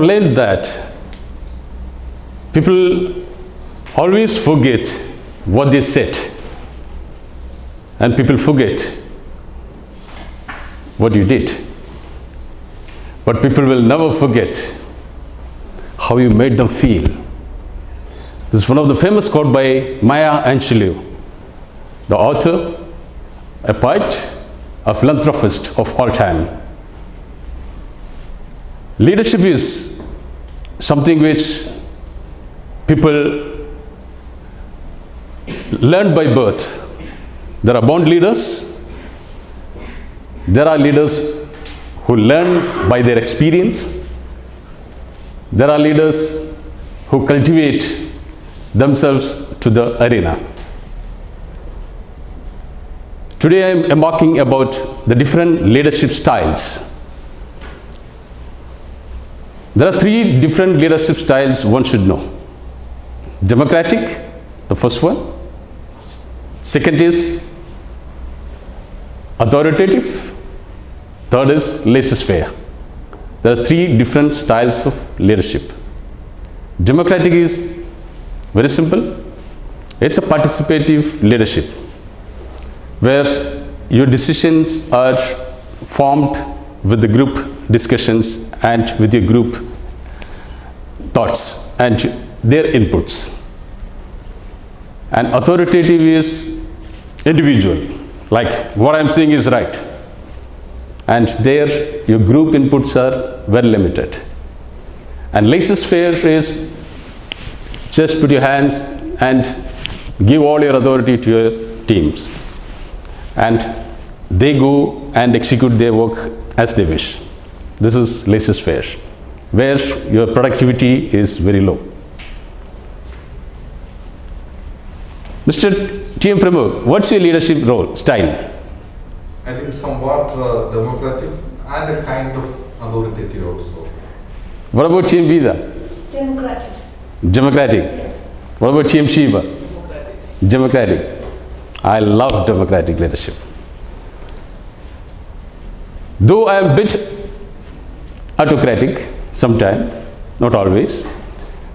learned that people always forget what they said, and people forget what you did. But people will never forget how you made them feel. This is one of the famous quote by Maya Angelou, the author, a poet, a philanthropist of all time. Leadership is something which people learn by birth. There are born leaders. There are leaders who learn by their experience. There are leaders who cultivate themselves to the arena. Today I am embarking about the different leadership styles. There are 3 different leadership styles one should know. Democratic, the first one. Second is authoritative. Third is laissez-faire. There are 3 different styles of leadership. Democratic is very simple. It's a participative leadership where your decisions are formed with the group discussions and with your group thoughts and their inputs. And authoritative is individual, like what I'm saying is right, and there your group inputs are very limited. And laissez-faire is just put your hands and give all your authority to your teams, and they go and execute their work as they wish. This is laissez-faire, where your productivity is very low. Mr. T.M. Pramod, what's your leadership role, style? I think somewhat democratic and a kind of authoritative also. What about T.M. Vida? Democratic. Democratic. Yes. What about T.M. Shiva? Democratic. Democratic. I love democratic leadership. Though I am a bit autocratic sometimes, not always,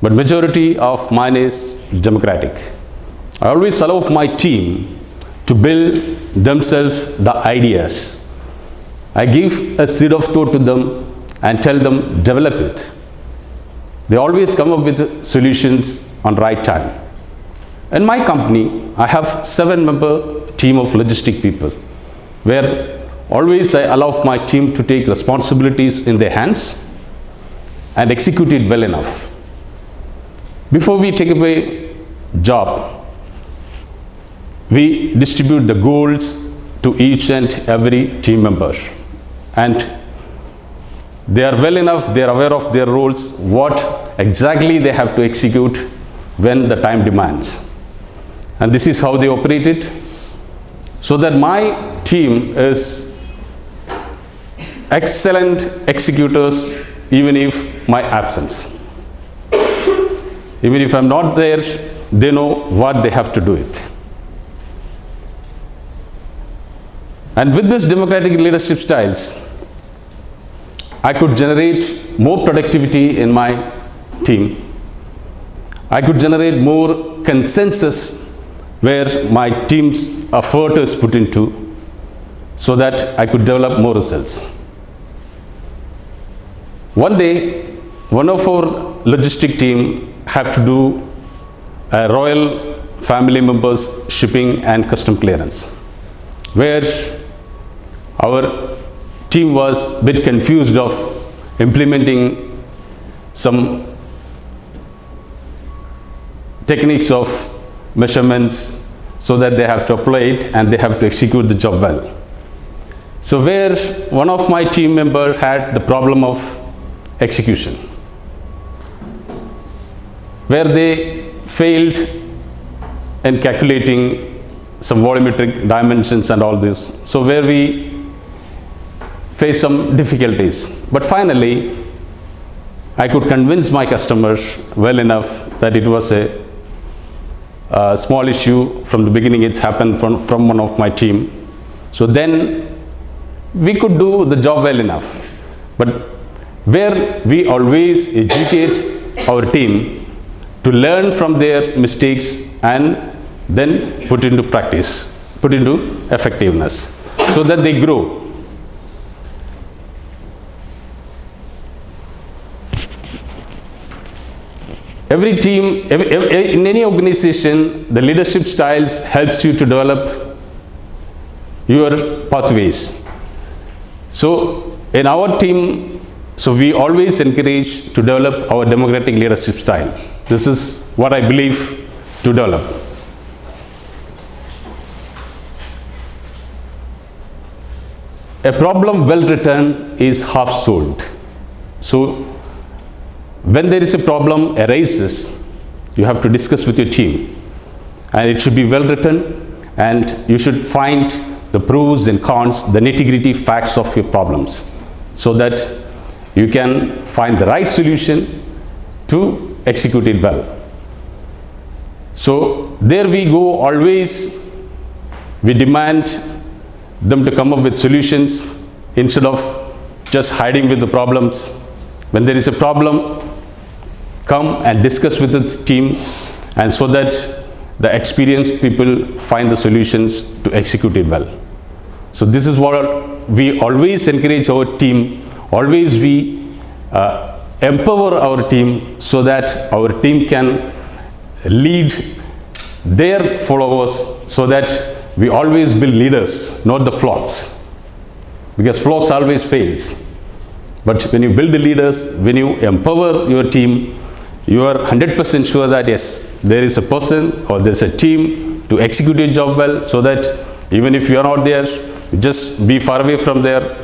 but majority of mine is democratic. I always allow my team to build themselves the ideas. I give a seed of thought to them and tell them develop it. They always come up with solutions on right time. In my company, I have 7-member team of logistic people, where always I allow my team to take responsibilities in their hands and execute it well enough. Before we take away job, we distribute the goals to each and every team member, and they are well enough, they are aware of their roles, what exactly they have to execute when the time demands. And this is how they operate it, so that my team is excellent executors even if my absence. Even if I'm not there, they know what they have to do it. And with this democratic leadership styles, I could generate more productivity in my team. I could generate more consensus where my team's effort is put into, so that I could develop more results. One day, one of our logistic team have to do a royal family members shipping and custom clearance, where our team was a bit confused of implementing some techniques of measurements so that they have to apply it and they have to execute the job well. So where one of my team member had the problem of execution, where they failed in calculating some volumetric dimensions and all this. So where we face some difficulties, but finally I could convince my customers well enough that it was a small issue from the beginning. It's happened from one of my team. So then we could do the job well enough, but where we always educate our team to learn from their mistakes and then put into practice, put into effectiveness, so that they grow. Every team, in any organization, the leadership styles helps you to develop your pathways. So in our team, so we always encourage to develop our democratic leadership style. This is what I believe to develop. A problem well written is half solved. So when there is a problem arises, you have to discuss with your team, and it should be well written, and you should find the pros and cons, the nitty-gritty facts of your problems, so that you can find the right solution to execute it well. So there we go, always we demand them to come up with solutions instead of just hiding with the problems. When there is a problem, come and discuss with the team, and so that the experienced people find the solutions to execute it well. So this is what we always encourage our team, always we empower our team so that our team can lead their followers, so that we always build leaders, not the flocks, because flocks always fails. But when you build the leaders, when you empower your team, you are 100% sure that yes, there is a person or there is a team to execute your job well, so that even if you are not there, just be far away from there.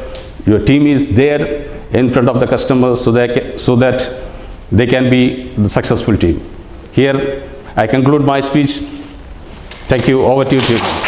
Your team is there in front of the customers, so that they can be the successful team. Here I conclude my speech. Thank you. Over to you, Chief.